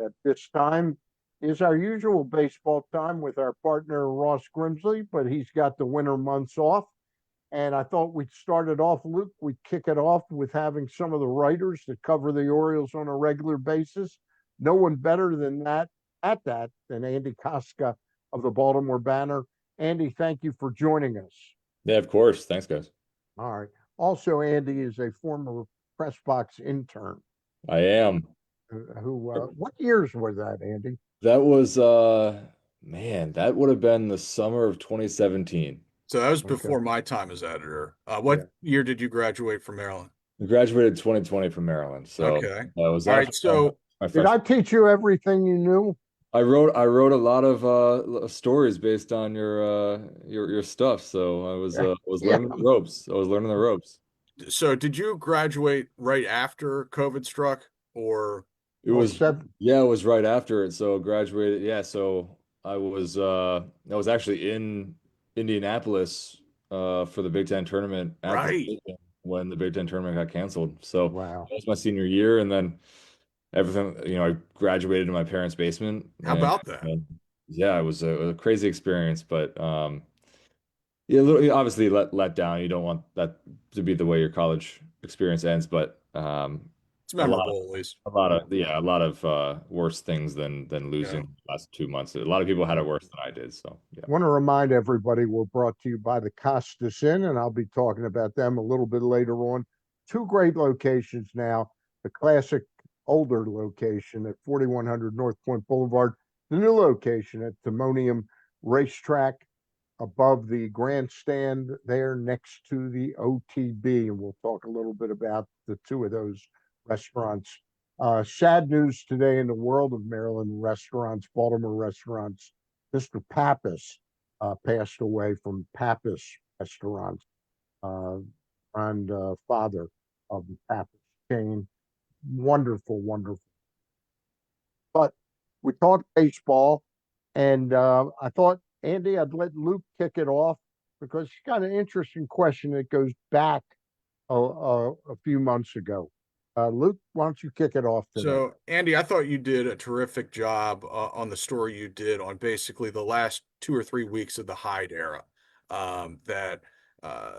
at this time is our usual baseball time with our partner Ross Grimsley, but he's got the winter months off. And I thought we'd start it off, Luke. We'd kick it off with having some of the writers that cover the Orioles on a regular basis. No one better than that than Andy Kostka of the Baltimore Banner. Andy, thank you for joining us. Yeah, of course. Thanks, guys. All right. Also, Andy is a former press box intern. I am. What years were that, Andy? That was man, that would have been the summer of 2017. So that was Okay. before my time as editor. Yeah. What year did you graduate from Maryland? I graduated 2020 from Maryland. So Okay. that was All after right. So my Did I freshman. teach you everything you knew? I wrote a lot of stories based on your stuff. So I was Yeah. learning the ropes. I was learning the ropes. did you graduate right after COVID struck or It Well, was seven. yeah, it was right after it. So graduated. Yeah, so I was actually in Indianapolis for the Big Ten tournament at the right? stadium when the Big Ten tournament got canceled. So Wow. that was my senior year, and then everything, I graduated in my parents' basement, How and about that? yeah, it was a crazy experience, but yeah, obviously let down. You don't want that to be the way your college experience ends, but It's a lot of memorable at least. a lot of worse things than Yeah. losing the last 2 months. A lot of people had it worse than I did. So yeah. I want to remind everybody we're brought to you by the Costas Inn, and I'll be talking about them a little bit later on. Two great locations now. The classic older location at 4100 North Point Boulevard, the new location at Timonium Racetrack above the grandstand there next to the OTB. And we'll talk a little bit about the two of those restaurants. Sad news today in the world of Maryland restaurants, Baltimore restaurants. Mr. Pappas passed away from Pappas Restaurant, and father of the Pappas chain. Wonderful, wonderful. But we talked baseball, and I thought, Andy, I'd let Luke kick it off because she's got an interesting question that goes back a few months ago. Luke, why don't you kick it off today? So, Andy, I thought you did a terrific job on the story you did on basically the last 2 or 3 weeks of the Hyde era. That uh,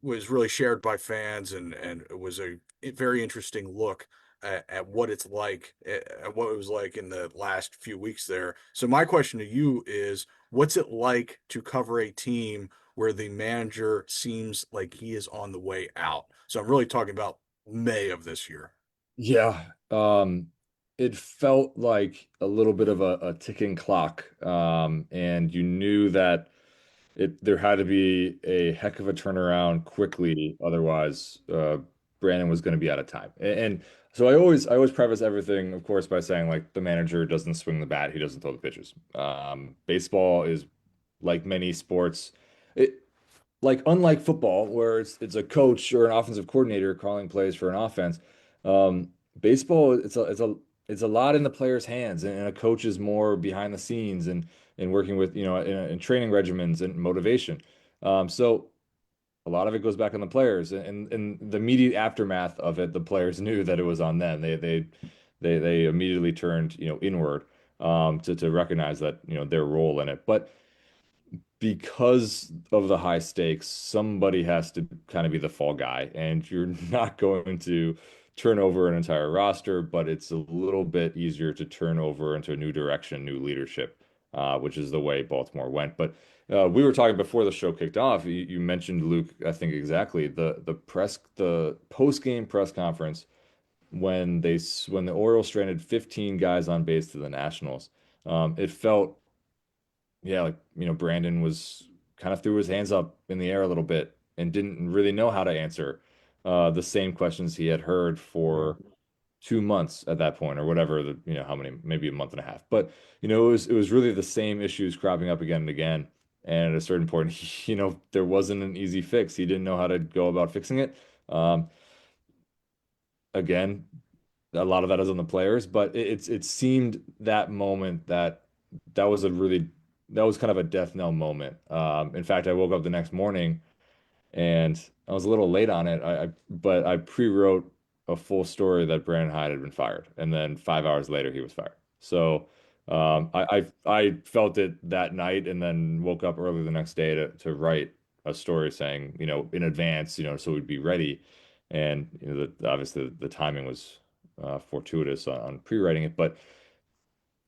was really shared by fans, and it was a very interesting look at what it's like, at what it was like in the last few weeks there. So, my question to you is, what's it like to cover a team where the manager seems like he is on the way out? So, I'm really talking about May of this year. Yeah, it felt like a little bit of a ticking clock, and you knew that there had to be a heck of a turnaround quickly, otherwise, Brandon was going to be out of time. And so I always preface everything, of course, by saying like the manager doesn't swing the bat, he doesn't throw the pitches. Baseball is like many sports, it like unlike football, where it's a coach or an offensive coordinator calling plays for an offense. Um, Baseball, it's a lot in the player's hands, and a coach is more behind the scenes and working with in training regimens and motivation. So a lot of it goes back on the players, and the immediate aftermath of it, the players knew that it was on them. They immediately turned inward to recognize that their role in it, but because of the high stakes, somebody has to kind of be the fall guy, and you're not going to turn over an entire roster, but it's a little bit easier to turn over into a new direction, new leadership, which is the way Baltimore went. But we were talking before the show kicked off. You mentioned Luke, I think exactly the post game press conference when the Orioles stranded 15 guys on base to the Nationals. It felt yeah, like, Brandon was kind of threw his hands up in the air a little bit and didn't really know how to answer the same questions he had heard Yeah. for 2 months at that point, or whatever how many, maybe a month and a half. But, it was really the same issues cropping up again and again. And at a certain point, there wasn't an easy fix. He didn't know how to go about fixing it. Um, Again, a lot of that is on the players, but it seemed that moment that was that was kind of a death knell moment. In fact, I woke up the next morning and I was a little late on it. But I pre-wrote a full story that Brandon Hyde had been fired, and then 5 hours later he was fired. So I felt it that night, and then woke up early the next day to write a story saying, in advance, so we'd be ready. And obviously the timing was fortuitous on pre-writing it, but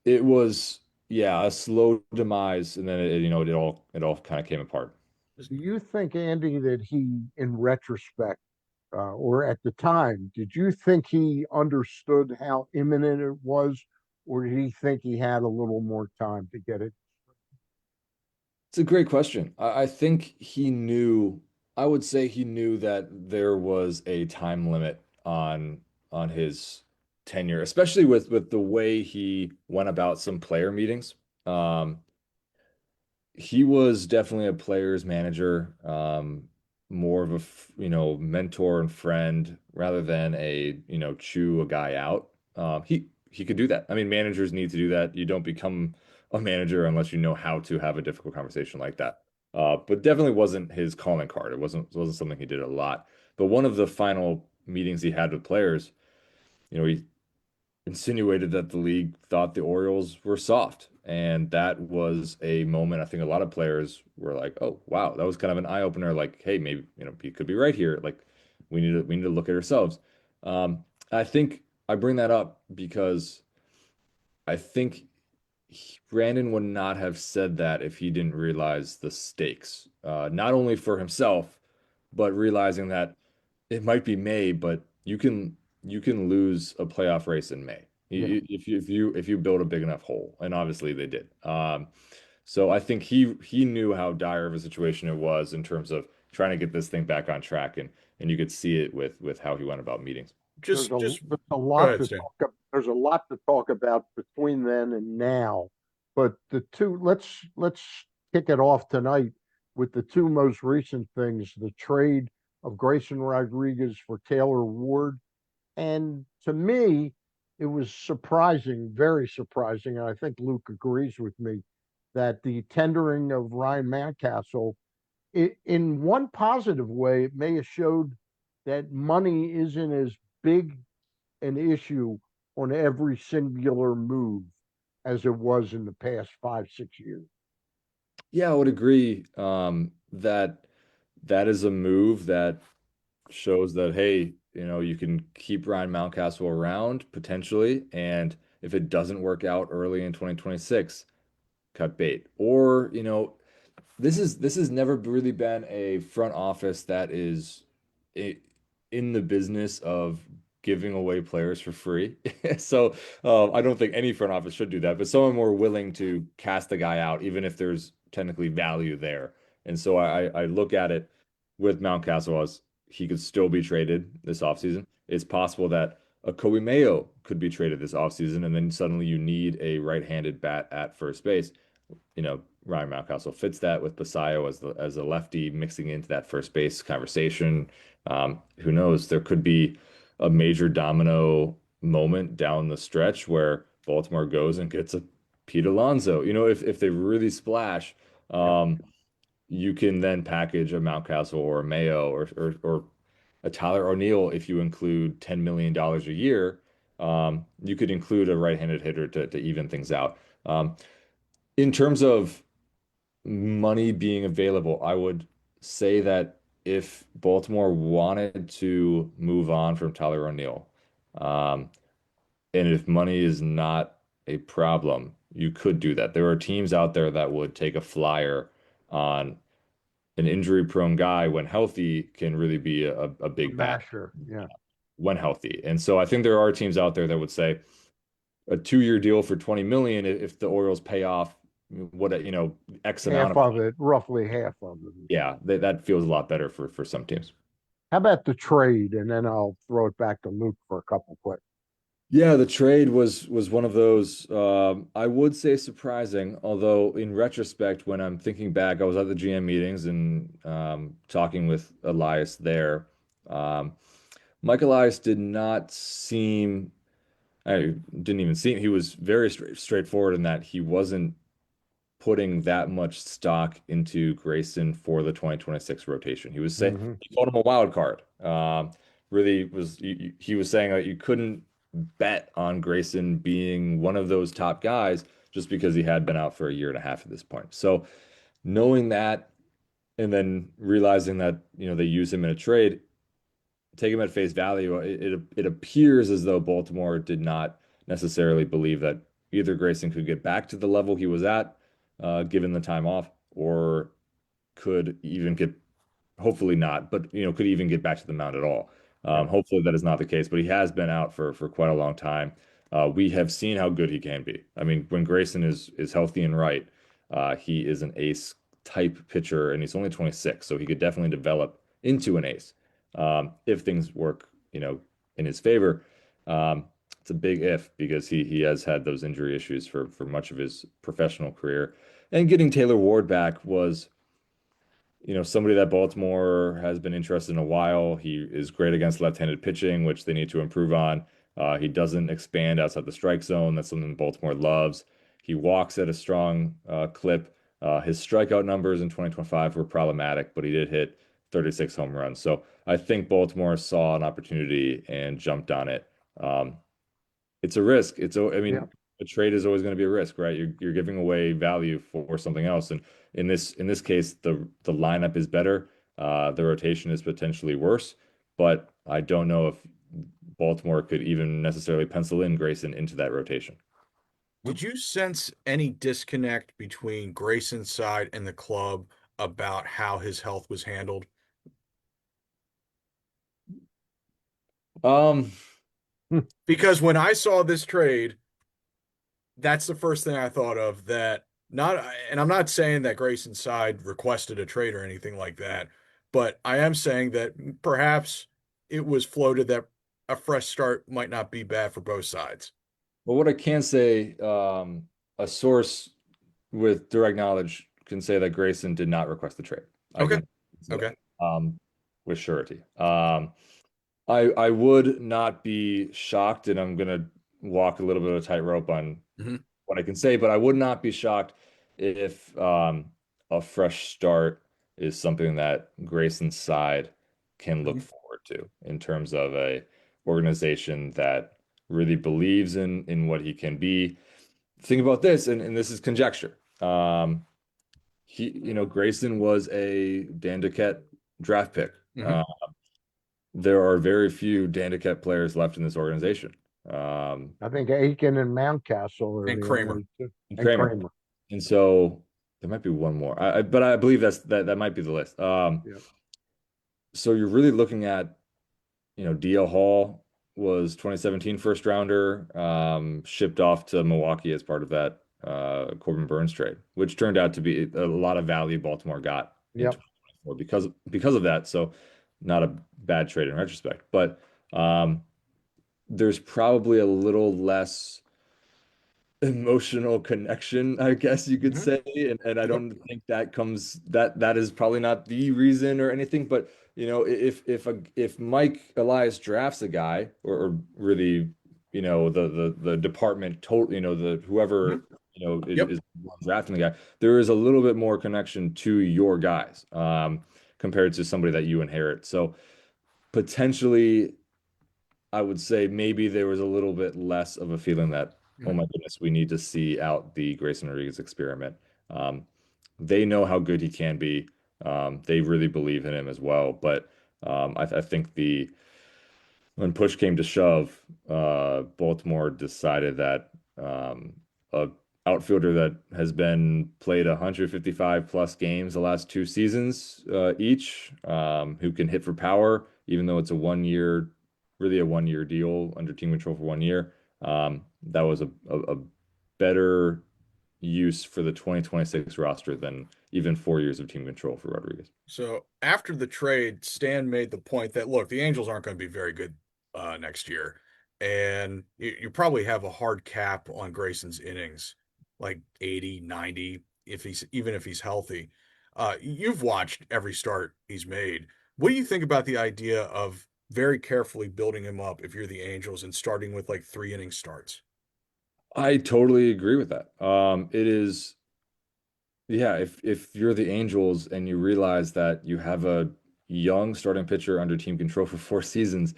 it was, yeah, a slow demise, and then it all kind of came apart. Do you think, Andy, that he, in retrospect, or at the time, did you think he understood how imminent it was, or did he think he had a little more time to get it? It's a great question. I think he knew, I would say he knew that there was a time limit on his tenure, especially with the way he went about some player meetings. Um, he was definitely a player's manager, more of a mentor and friend rather than a chew a guy out. He could do that. I mean, managers need to do that. You don't become a manager unless you know how to have a difficult conversation like that. But definitely wasn't his calling card. It wasn't something he did a lot. But one of the final meetings he had with players, he insinuated that the league thought the Orioles were soft. And that was a moment I think a lot of players were like, oh, wow, that was kind of an eye opener. Like, hey, maybe, he could be right here. Like, we need to look at ourselves. I think I bring that up because I think Brandon would not have said that if he didn't realize the stakes, not only for himself, but realizing that it might be May, but you can lose a playoff race in May Yeah. if you build a big enough hole, and obviously they did. So I think he knew how dire of a situation it was in terms of trying to get this thing back on track, and you could see it with how he went about meetings. Just There's a go lot ahead, to Stan. there's a lot to talk about between then and now. But the two, let's kick it off tonight with the two most recent things: the trade of Grayson Rodriguez for Taylor Ward. And to me, it was surprising, very surprising, and I think Luke agrees with me, that the tendering of Ryan Mountcastle, in one positive way, it may have showed that money isn't as big an issue on every singular move as it was in the past 5, 6 years. Yeah, I would agree that that is a move that shows that, hey, you can keep Ryan Mountcastle around potentially, and if it doesn't work out early in 2026, cut bait. Or, this has never really been a front office that is i- in the business of giving away players for free. So I don't think any front office should do that, but someone more willing to cast the guy out, even if there's technically value there. And so I look at it with Mountcastle as he could still be traded this offseason. It's possible that a Kobe Mayo could be traded this offseason, and then suddenly you need a right-handed bat at first base. Ryan Mountcastle fits that with Basayo as a lefty mixing into that first base conversation. Who knows? There could be a major domino moment down the stretch where Baltimore goes and gets a Pete Alonso. If they really splash, Yeah. you can then package a Mountcastle or a Mayo or a Tyler O'Neill if you include $10 million a year. You could include a right-handed hitter to even things out. In terms of money being available, I would say that if Baltimore wanted to move on from Tyler O'Neill, um, and if money is not a problem, you could do that. There are teams out there that would take a flyer on an injury-prone guy when healthy can really be a A big bat masher. Yeah. when healthy. And so I think there are teams out there that would say a 2-year deal for 20 million if the Orioles pay off X amount Half of. of it, roughly half of it. Yeah, that feels a lot better for some teams. How about the trade? And then I'll throw it back to Luke for a couple quick. Yeah, the trade was one of those I would say surprising, although in retrospect, when I'm thinking back, I was at the GM meetings and talking with Elias there. Um, Mike Elias did not seem, I didn't even seem, he was very straightforward in that he wasn't putting that much stock into Grayson for the 2026 rotation. He was saying Hmm. he called him a wild card. Really was he was saying that you couldn't bet on Grayson being one of those top guys just because he had been out for a year and a half at this point. So knowing that and then realizing that, they use him in a trade, take him at face value, it appears as though Baltimore did not necessarily believe that either Grayson could get back to the level he was at, given the time off, or could even get, hopefully not, but could even get back to the mound at all. Yep. Hopefully that is not the case, but he has been out for quite a long time. We have seen how good he can be. I mean, when Grayson is healthy and right, he is an ace type pitcher, and he's only 26, so he could definitely develop into an ace if things work, in his favor. It's a big if because he has had those injury issues for much of his professional career, and getting Taylor Ward back was somebody that Baltimore has been interested in a while. He is great against left-handed pitching, which they need to improve on. He doesn't expand outside the strike zone. That's something Baltimore loves. He walks at a strong clip. His strikeout numbers in 2025 were problematic, but he did hit 36 home runs. So I think Baltimore saw an opportunity and jumped on it. It's a risk. I mean, Yeah. a trade is always going to be a risk, right? You're giving away value for something else, and in this case, the lineup is better. The rotation is potentially worse, but I don't know if Baltimore could even necessarily pencil in Grayson into that rotation. Did you sense any disconnect between Grayson's side and the club about how his health was handled? Um, Because when I saw this trade, that's the first thing I thought of. That not, and I'm not saying that Grayson's side requested a trade or anything like that, but I am saying that perhaps it was floated that a fresh start might not be bad for both sides. well, what I can say, a source with direct knowledge can say that Grayson did not request the trade. I Okay. can say Okay. that, with surety. I would not be shocked, and I'm gonna walk a little bit of a tightrope on Mhm. what I can say, but I would not be shocked if a fresh start is something that Grayson's side can look Mhm. forward to in terms of a organization that really believes in what he can be. Think about this, and this is conjecture. Grayson was a Dan Duquette draft pick. Mhm. There are very few Dan Duquette players left in this organization. I think Aiken and Mountcastle are And the Kramer. only two, And and Kramer. Kramer. And so there might be one more. But I believe that might be the list. Yeah. So you're really looking at, DL Hall was 2017 first rounder, shipped off to Milwaukee as part of that Corbin Burns trade, which turned out to be a lot of value Baltimore got in Yep. 2024 because of that. So not a bad trade in retrospect, but there's probably a little less emotional connection, I guess you could Mhm. say. And I Yep. don't think that is probably not the reason or anything. But if Mike Elias drafts a guy or really, the department total, the Mhm. whoever, Yep. is drafting the guy, there is a little bit more connection to your guys, compared to somebody that you inherit. So potentially I would say maybe there was a little bit less of a feeling that, oh Mhm. my goodness, we need to see out the Grayson Rodriguez experiment. Um, they know how good he can be. They really believe in him as well. But I think when push came to shove, Baltimore decided that a outfielder that has been played 155 plus games the last 2 seasons each, who can hit for power, even though it's really a 1 year deal under team control for 1 year. That was a better use for the 2026 roster than even 4 years of team control for Rodriguez. So after the trade, Stan made the point that look, the Angels aren't going to be very good next year, and you probably have a hard cap on Grayson's innings, like 80, 90, if he's healthy. You've watched every start he's made. What do you think about the idea of very carefully building him up if you're the Angels and starting with like 3 inning starts? I totally agree with that. It is. Yeah, if you're the Angels and you realize that you have a young starting pitcher under team control for 4 seasons,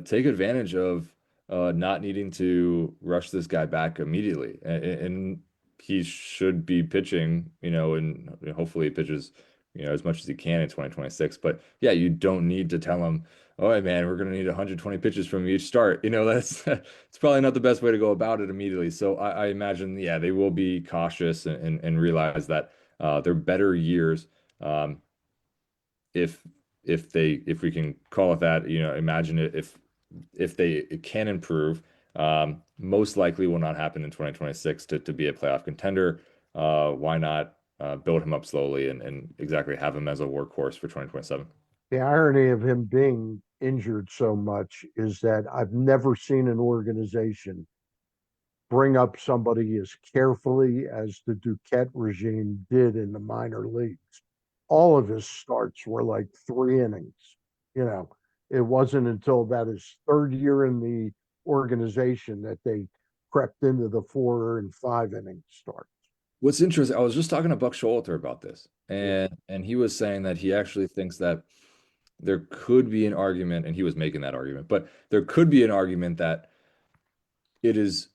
take advantage of not needing to rush this guy back immediately, and he should be pitching, and hopefully he pitches, as much as he can in 2026. But yeah, you don't need to tell him, all right, man, we're going to need 120 pitches from each start. That's it's probably not the best way to go about it immediately. So I imagine, yeah, they will be cautious and realize that they're better years. If if we can call it that, imagine it if they can improve, most likely will not happen in 2026 to be a playoff contender. Why not build him up slowly and exactly have him as a workhorse for 2027? The irony of him being injured so much is that I've never seen an organization bring up somebody as carefully as the Duquette regime did in the minor leagues. All of his starts were like 3 innings. You know, it wasn't until about his third year in the organization that they crept into the 4 and 5 inning starts. What's interesting, I was just talking to Buck Showalter about this, Yeah. and he was saying that he actually thinks that there could be an argument, and he was making that argument, but there could be an argument that it is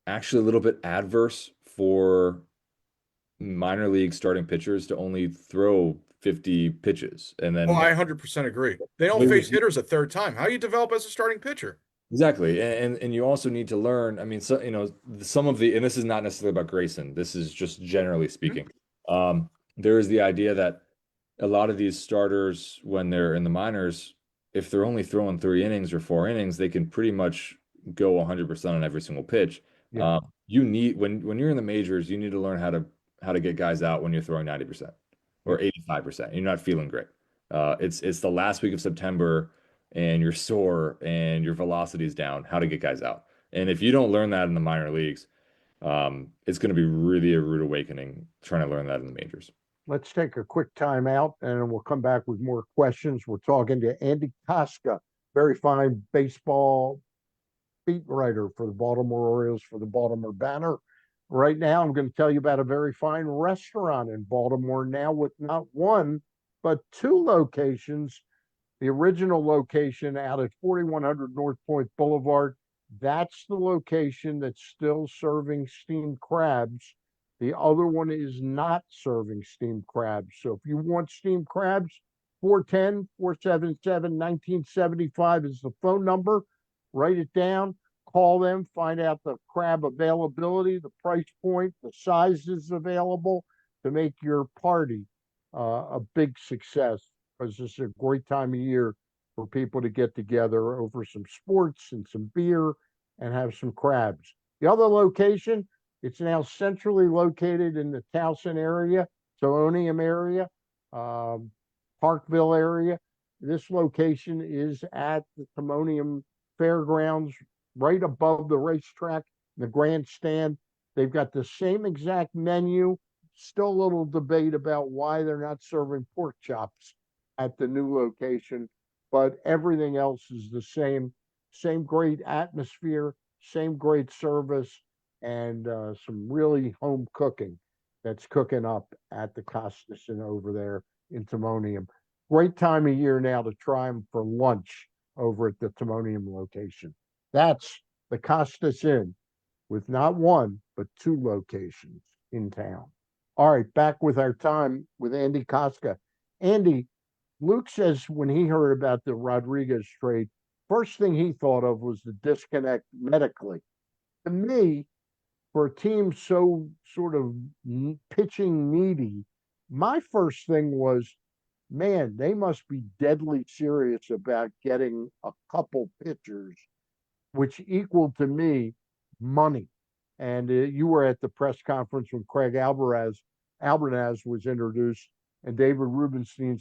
actually a little bit adverse for minor league starting pitchers to only throw 50 pitches and Oh, then I 100% agree. They don't face hitters a third time. How do you develop as a starting pitcher? exactly. And you also need to learn, I mean, so some of the, and this is not necessarily about Grayson, this is just generally Mhm. speaking. There is the idea that a lot of these starters, when they're in the minors, if they're only throwing 3 innings or 4 innings, they can pretty much go 100% on every single pitch. Yeah. You need when you're in the majors, you need to learn how to get guys out when you're throwing 90% Yeah. or 85%. You're not feeling great. It's the last week of September and you're sore and your velocity is down. How to get guys out. And if you don't learn that in the minor leagues, it's going to be really a rude awakening trying to learn that in the majors. Let's take a quick time out and we'll come back with more questions. We're talking to Andy Kostka, very fine baseball beat writer for the Baltimore Orioles for the Baltimore Banner. Right now, I'm going to tell you about a very fine restaurant in Baltimore now with not one, but 2 locations. The original location out at 4100 North Point Boulevard, that's the location that's still serving steamed crabs. The other one is not serving steamed crabs. So if you want steamed crabs, 410-477-1975 is the phone number. Write it down, call them, find out the crab availability, the price point, the sizes available to make your party a big success, because this is a great time of year for people to get together over some sports and some beer and have some crabs. The other location, it's now centrally located in the Towson area, Timonium area, um, Parkville area. This location is at the Timonium Fairgrounds, right above the racetrack, the grandstand. They've got the same exact menu. Still a little debate about why they're not serving pork chops at the new location, but everything else is the same. Same great atmosphere, same great service, and some really home cooking that's cooking up at the Costas Inn over there in Timonium. Great time of year now to try them for lunch over at the Timonium location. That's the Costas Inn with not one, but 2 locations in town. All right, back with our time with Andy Kostka. Andy, Luke says when he heard about the Rodriguez trade, first thing he thought of was the disconnect medically. To me, for a team so sort of pitching needy, my first thing was, man, they must be deadly serious about getting a couple pitchers, which equaled to me money. And you were at the press conference when Craig Albanaz was introduced, and David Rubenstein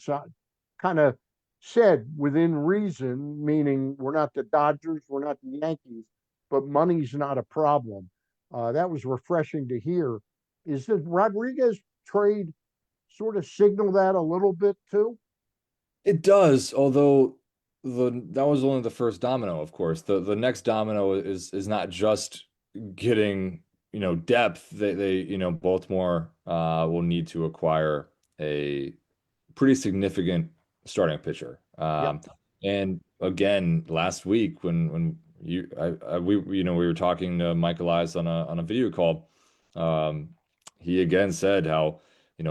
kind of said within reason, meaning we're not the Dodgers, we're not the Yankees, but money's not a problem. That was refreshing to hear. Is the Rodriguez trade sort of signal that a little bit too? It does, although that was only the first domino, of course. The next domino is not just getting, depth. They Baltimore will need to acquire a pretty significant starting pitcher. Yep. And again, last week when we were talking to Michael Eyes on a video call. Um, he again said how,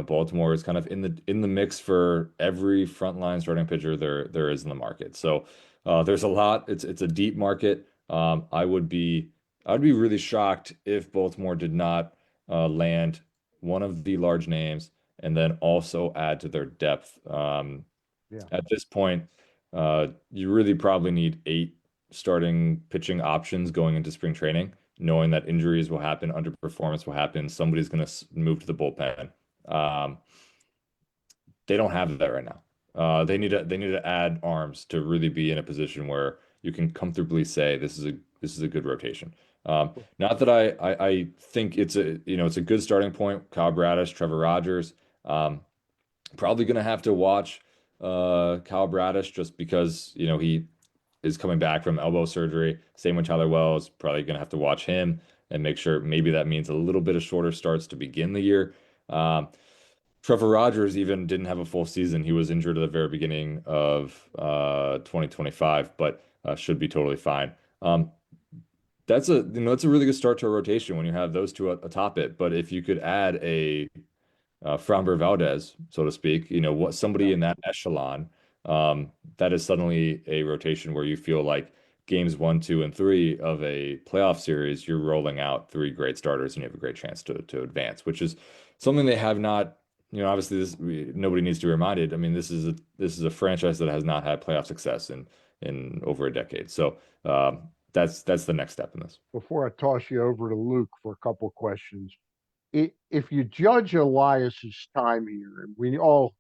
Baltimore is kind of in the mix for every frontline starting pitcher there is in the market. So there's a lot. It's a deep market. I'd be really shocked if Baltimore did not land one of the large names and then also add to their depth. Yeah. At this point, you really probably need 8 starting pitching options going into spring training, knowing that injuries will happen, underperformance will happen, somebody's going to move to the bullpen. Um, they don't have that right now. They need to add arms to really be in a position where you can comfortably say this is a good rotation. Not that I think it's a good starting point. Kyle Bradish, Trevor Rogers. Probably gonna have to watch Kyle Bradish just because he is coming back from elbow surgery. Same with Tyler Wells. Probably gonna have to watch him and make sure maybe that means a little bit of shorter starts to begin the year. Um, Trevor Rogers even didn't have a full season. He was injured at the very beginning of 2025, but should be totally fine. That's a really good start to a rotation when you have those two atop it. But if you could add a Framber Valdez, so to speak, what somebody Yeah. in that echelon, that is suddenly a rotation where you feel like games 1, 2, and 3 of a playoff series, you're rolling out 3 great starters and you have a great chance to advance, which is something they have not. Obviously, nobody needs to be reminded. I mean, this is a franchise that has not had playoff success in over a decade. So that's the next step in this. Before I toss you over to Luke for a couple of questions, if you judge Elias's time here, and we all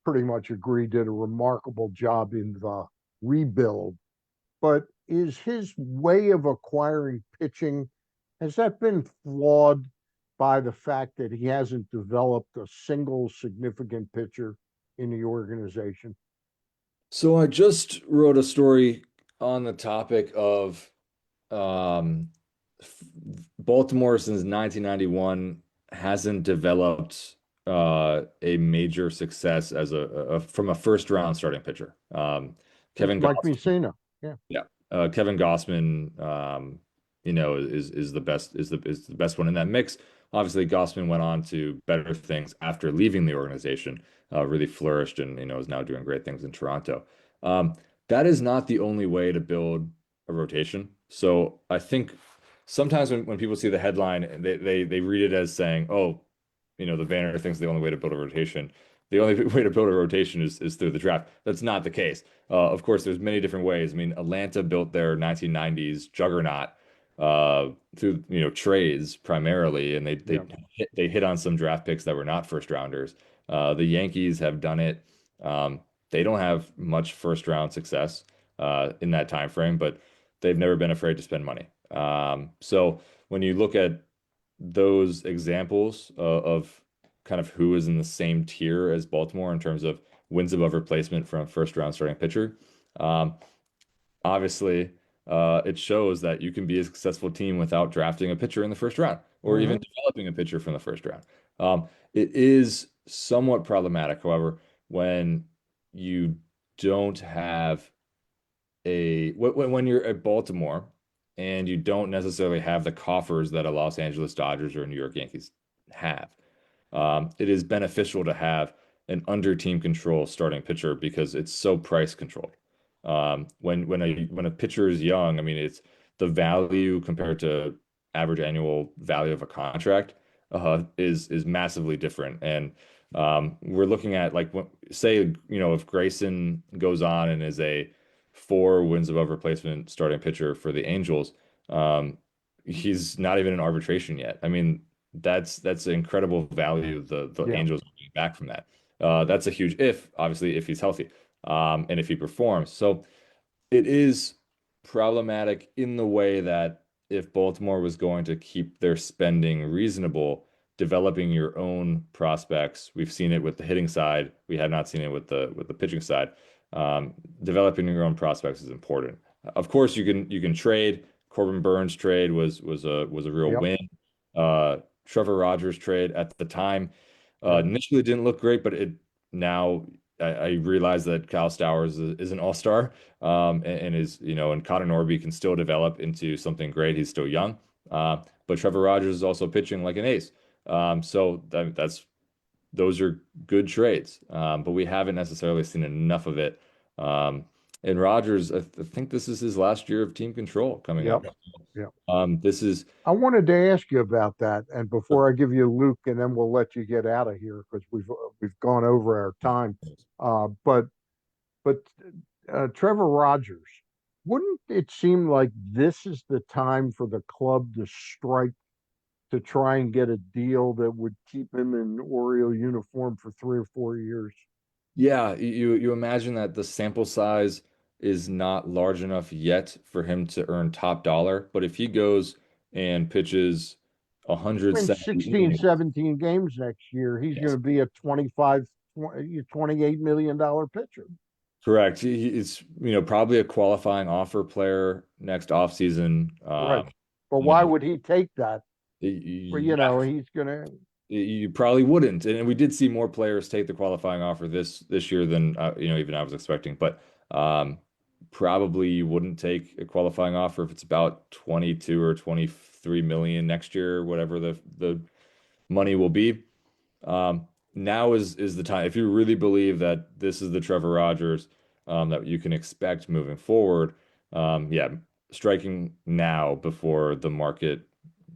pretty much agree did a remarkable job in the rebuild, but is his way of acquiring pitching, has that been flawed by the fact that he hasn't developed a single significant pitcher in the organization? So I just wrote a story on the topic of um, f- Baltimore since 1991 hasn't developed a major success as from a first round starting pitcher. Since Kevin Mike Goss, Mussina. Yeah. yeah, Kevin Gossman, is the best one in that mix. Obviously, Gossman went on to better things after leaving the organization, really flourished and is now doing great things in Toronto. Um, that is not the only way to build a rotation. So I think sometimes when people see the headline, they read it as saying, oh, the Vanner thinks the only way to build a rotation. The only way to build a rotation is through the draft. That's not the case. Of course, there's many different ways. I mean, Atlanta built their 1990s juggernaut through trades primarily, and they Yeah. they they hit on some draft picks that were not first rounders. The Yankees have done it. They don't have much first round success in that time frame, but they've never been afraid to spend money. So when you look at those examples of kind of who is in the same tier as Baltimore in terms of wins above replacement from a first round starting pitcher. Um, Obviously, it shows that you can be a successful team without drafting a pitcher in the first round or even Hmm. developing a pitcher from the first round. It is somewhat problematic, however, when you don't have when you're at Baltimore and you don't necessarily have the coffers that a Los Angeles Dodgers or a New York Yankees have. It is beneficial to have an under team control starting pitcher because it's so price controlled. When a pitcher is young, I mean it's the value compared to average annual value of a contract is massively different. And we're looking at like say if Grayson goes on and is a 4 wins above replacement starting pitcher for the Angels, um, he's not even in arbitration yet. I mean, that's an incredible value the Yeah. Angels are getting back from that. That's a huge if, obviously, if he's healthy, and if he performs. So it is problematic in the way that if Baltimore was going to keep their spending reasonable, developing your own prospects, we've seen it with the hitting side. We have not seen it with the pitching side. Developing your own prospects is important. Of course, you can trade. Corbin Burns trade was a real Yep. win. Trevor Rogers trade at the time Yeah. initially didn't look great, but it now I realize that Kyle Stowers is an all-star, and is, and Connor Norby can still develop into something great. He's still young. But Trevor Rogers is also pitching like an ace. So those are good trades. But we haven't necessarily seen enough of it. Um, and Rogers, I think this is his last year of team control coming Yep. up. Yep. This is I wanted to ask you about that, and before I give you Luke, and then we'll let you get out of here because we've gone over our time. But Trevor Rogers, wouldn't it seem like this is the time for the club to strike to try and get a deal that would keep him in Oriole uniform for 3 or 4 years? Yeah, you imagine that the sample size is not large enough yet for him to earn top dollar, but if he goes and pitches Win 170 16, innings, 17 games next year, he's going yes, to be a 25, $28 million pitcher. correct. It's probably a qualifying offer player next offseason. Right. But You why know, would he take that? Well, yeah, he's going to, you probably wouldn't, and we did see more players take the qualifying offer this year than even I was expecting. But probably you wouldn't take a qualifying offer if it's about 22 or 23 million next year, whatever the money will be. Now is the time if you really believe that this is the Trevor Rogers that you can expect moving forward. Yeah, striking now before the market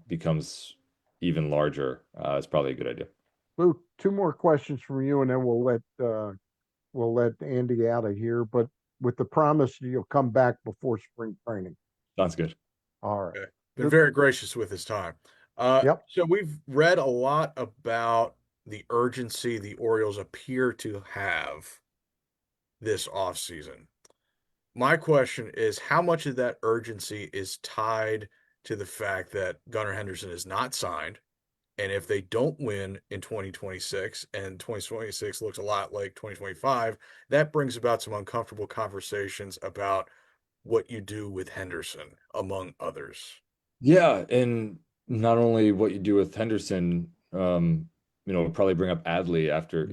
becomes even larger is probably a good idea. Luke, two more questions from you, and then we'll let Andy out of here. But with the promise that you'll come back before spring training. Sounds good. All right. Okay. Been Luke, very gracious with his time. yep. So we've read a lot about the urgency the Orioles appear to have this offseason. My question is how much of that urgency is tied to the fact that Gunnar Henderson is not signed? And if they don't win in 2026 and 2026 looks a lot like 2025, that brings about some uncomfortable conversations about what you do with Henderson, among others. Yeah, and not only what you do with Henderson, we'll probably bring up Adley Mhm. after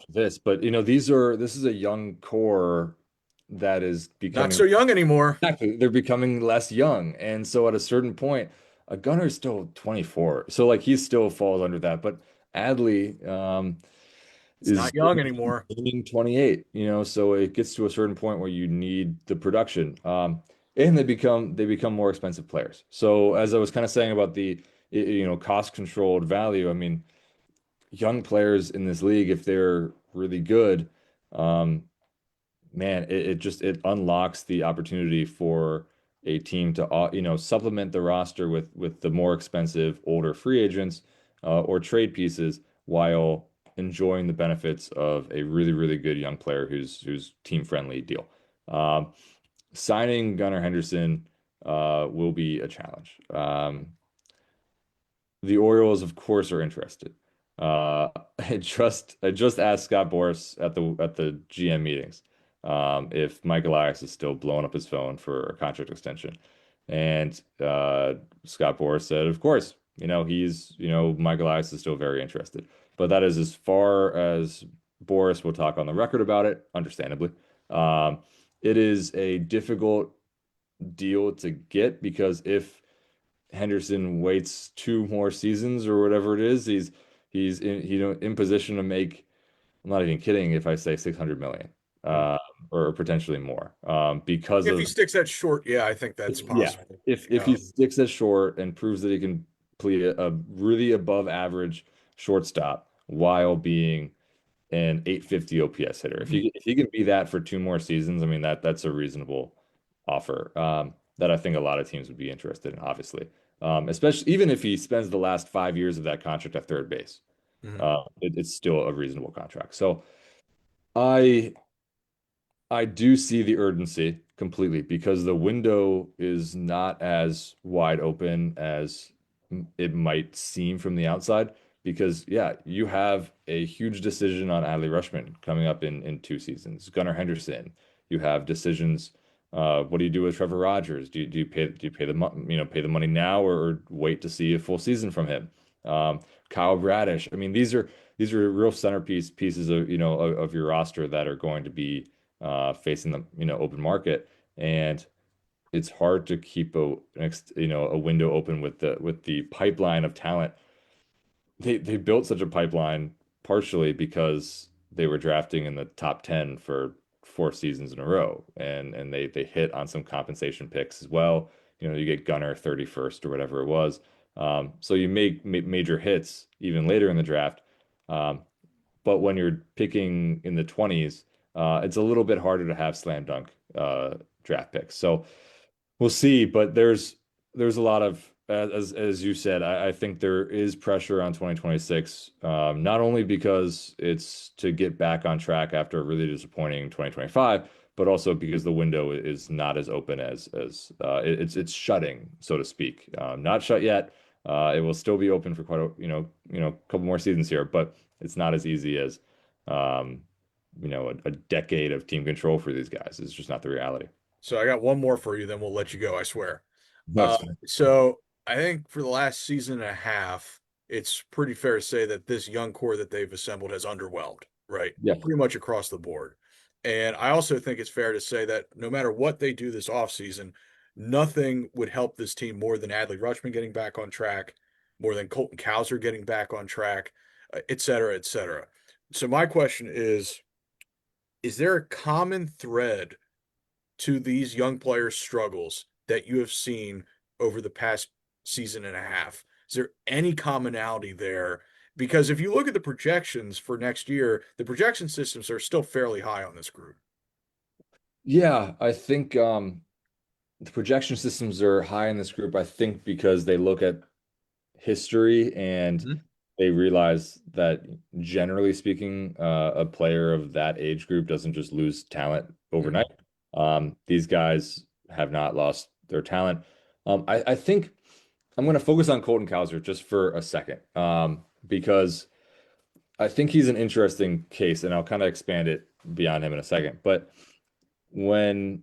this, but this is a young core that is Not becoming so young anymore. exactly they're becoming less young. And so at a certain point, a gunner is still 24. So like he still falls under that. But Adley It's is not young anymore. hitting 28, so it gets to a certain point where you need the production. And they become more expensive players. So as I was kind of saying about the cost controlled value, I mean, young players in this league, if they're really good, um, man, it unlocks the opportunity for a team to supplement the roster with the more expensive older free agents or trade pieces while enjoying the benefits of a really really good young player who's team friendly deal. Um, Signing Gunnar Henderson will be a challenge. The Orioles, of course, are interested. Uh, I just asked Scott Boras at the GM meetings if Mike Elias is still blowing up his phone for a contract extension, and Scott Boras said, of course, Mike Elias is still very interested, but that is as far as Boras will talk on the record about it, understandably. Um, it is a difficult deal to get because if Henderson waits 2 more seasons or whatever it is, he's in position to make. I'm not even kidding if I say 600 million, Mm. or potentially more, because If he of sticks that short, yeah, I think that's yeah. possible. If he sticks as short and proves that he can play a really above average shortstop while being an 850 OPS hitter. If he can be that for 2 more seasons, I mean that's a reasonable offer that I think a lot of teams would be interested in, obviously. Especially even if he spends the last 5 years of that contract at third base. Mhm. It's still a reasonable contract. So I I do see the urgency completely because the window is not as wide open as it might seem from the outside. Because, yeah, you have a huge decision on Adley Rutschman coming up in 2 seasons. Gunnar Henderson, you have decisions. What do you do with Trevor Rogers? Do you pay the money now or wait to see a full season from him? Kyle Bradish. I mean, these are real centerpiece pieces of of your roster that are going to be facing the open market, and it's hard to keep a window open with the pipeline of talent. They built such a pipeline partially because they were drafting in the top 10 for 4 seasons in a row, and they hit on some compensation picks as well. You get Gunner 31st or whatever it was. So you make major hits even later in the draft. Um, but when you're picking in the 20s, it's a little bit harder to have slam dunk draft picks. So we'll see, but there's a lot of as you said, I think there is pressure on 2026, not only because it's to get back on track after a really disappointing 2025, but also because the window is not as open as it's shutting, so to speak. Not shut yet. It will still be open for quite a couple more seasons here, but it's not as easy as um, a decade of team control for these guys. It's just not the reality. So I got one more for you, then we'll let you go, I swear. That's fine. So I think for the last season and a half, it's pretty fair to say that this young core that they've assembled has underwhelmed, right? Yeah. Pretty much across the board. And I also think it's fair to say that no matter what they do this offseason, nothing would help this team more than Adley Rutschman getting back on track, more than Colton Cowser getting back on track, et cetera, et cetera. So my question is there a common thread to these young players' struggles that you have seen over the past season and a half? Is there any commonality there? Because if you look at the projections for next year, the projection systems are still fairly high on this group. Yeah, I think the projection systems are high in this group, I think because they look at history and Mhm. they realize that generally speaking, a player of that age group doesn't just lose talent overnight. These guys have not lost their talent. I think I'm going to focus on Colton Cowser just for a second, because I think he's an interesting case, and I'll kind of expand it beyond him in a second. But when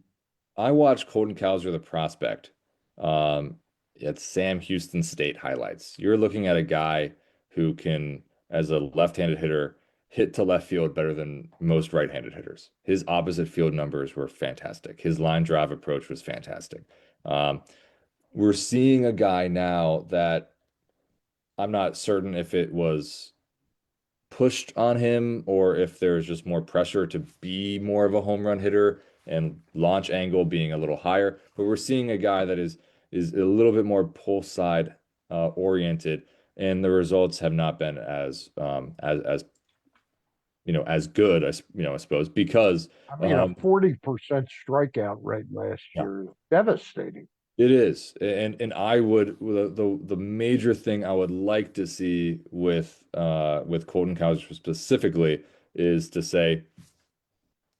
I watched Colton Cowser, the prospect, um, at Sam Houston State highlights. You're looking at a guy who can, as a left-handed hitter, hit to left field better than most right-handed hitters. His opposite field numbers were fantastic. His line drive approach was fantastic. Um, we're seeing a guy now that I'm not certain if it was pushed on him or if there's just more pressure to be more of a home run hitter and launch angle being a little higher. But we're seeing a guy that is a little bit more pull side oriented, and the results have not been as as good as I suppose because I mean, a um, 40% strikeout rate last yeah, year is devastating. it is, and I would the major thing I would like to see with Colton Cowser specifically is to say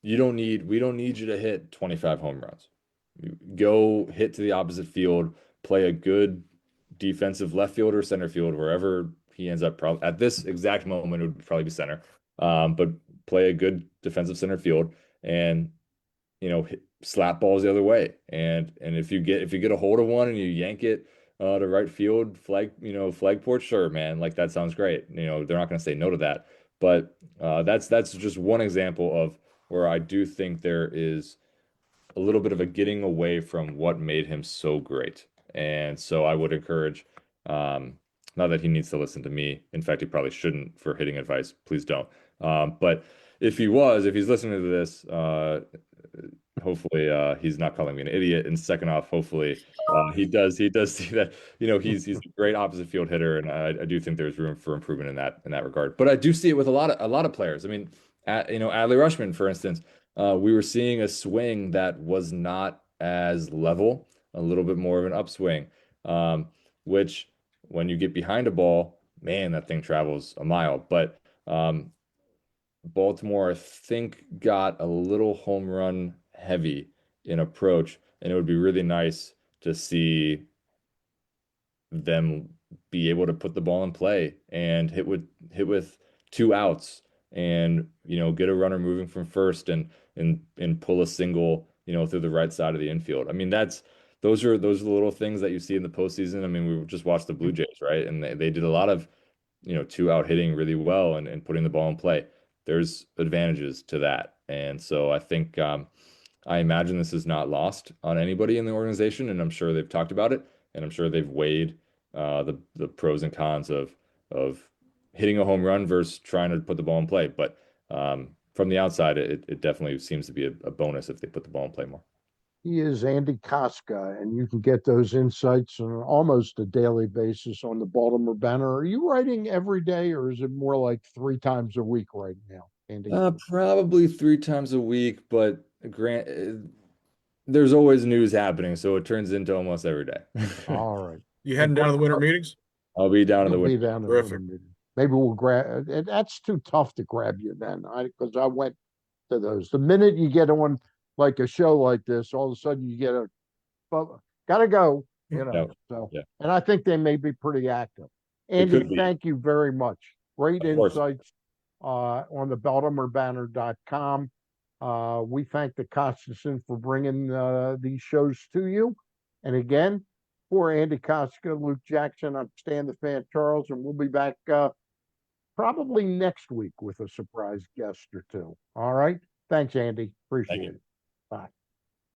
we don't need you to hit 25 home runs. Go hit to the opposite field, play a good defensive left field or center field, wherever he ends up. Probably at this exact moment, it would probably be center. But play a good defensive center field and slap balls the other way. And if you get a hold of one and you yank it to right field, flag porch, sure, man, like that sounds great. They're not going to say no to that. But that's just one example of where I do think there is a little bit of a getting away from what made him so great. And so I would encourage, not that he needs to listen to me. In fact, he probably shouldn't for hitting advice. Please don't. But if he's listening to this, hopefully he's not calling me an idiot. And second off, hopefully he does see that he's a great opposite field hitter, and I do think there's room for improvement in that regard. But I do see it with a lot of players. I mean, Adley Rutschman, for instance, we were seeing a swing that was not as level, a little bit more of an upswing, which when you get behind a ball, man, that thing travels a mile. But Baltimore, I think, got a little home run heavy in approach, and it would be really nice to see them be able to put the ball in play and hit with 2 outs and get a runner moving from first and pull a single through the right side of the infield. I mean those are the little things that you see in the postseason. I mean we just watched the Blue Jays, right? And they did a lot of two out hitting really well and putting the ball in play. There's advantages to that. And so I think I imagine this is not lost on anybody in the organization, and I'm sure they've talked about it, and I'm sure they've weighed the pros and cons of hitting a home run versus trying to put the ball in play. But from the outside, it definitely seems to be a bonus if they put the ball in play more. He is Andy Kostka, and you can get those insights on almost a daily basis on the Baltimore Banner. Are you writing every day, or is it more like 3 times a week right now, Andy? Probably 3 times a week, but there's always news happening, so it turns into almost every day. All right. You heading down to the winter meetings? I'll be down in the You'll be winter. down in the Terrific. meeting. Maybe we'll grab. That's too tough to grab you then, because I went to those. The minute you get on like a show like this, all of a sudden you get well, gotta go. Yeah, So, yeah. and I think they may be pretty active. It could Andy, be. thank you very much. Great Of course. insights on the BaltimoreBanner.com. We thank the Costas for bringing these shows to you. And again, for Andy Kostka, Luke Jackson, I'm Stan the Fan Charles, and we'll be back probably next week with a surprise guest or two. All right. Thanks, Andy. Appreciate you. it. Bye.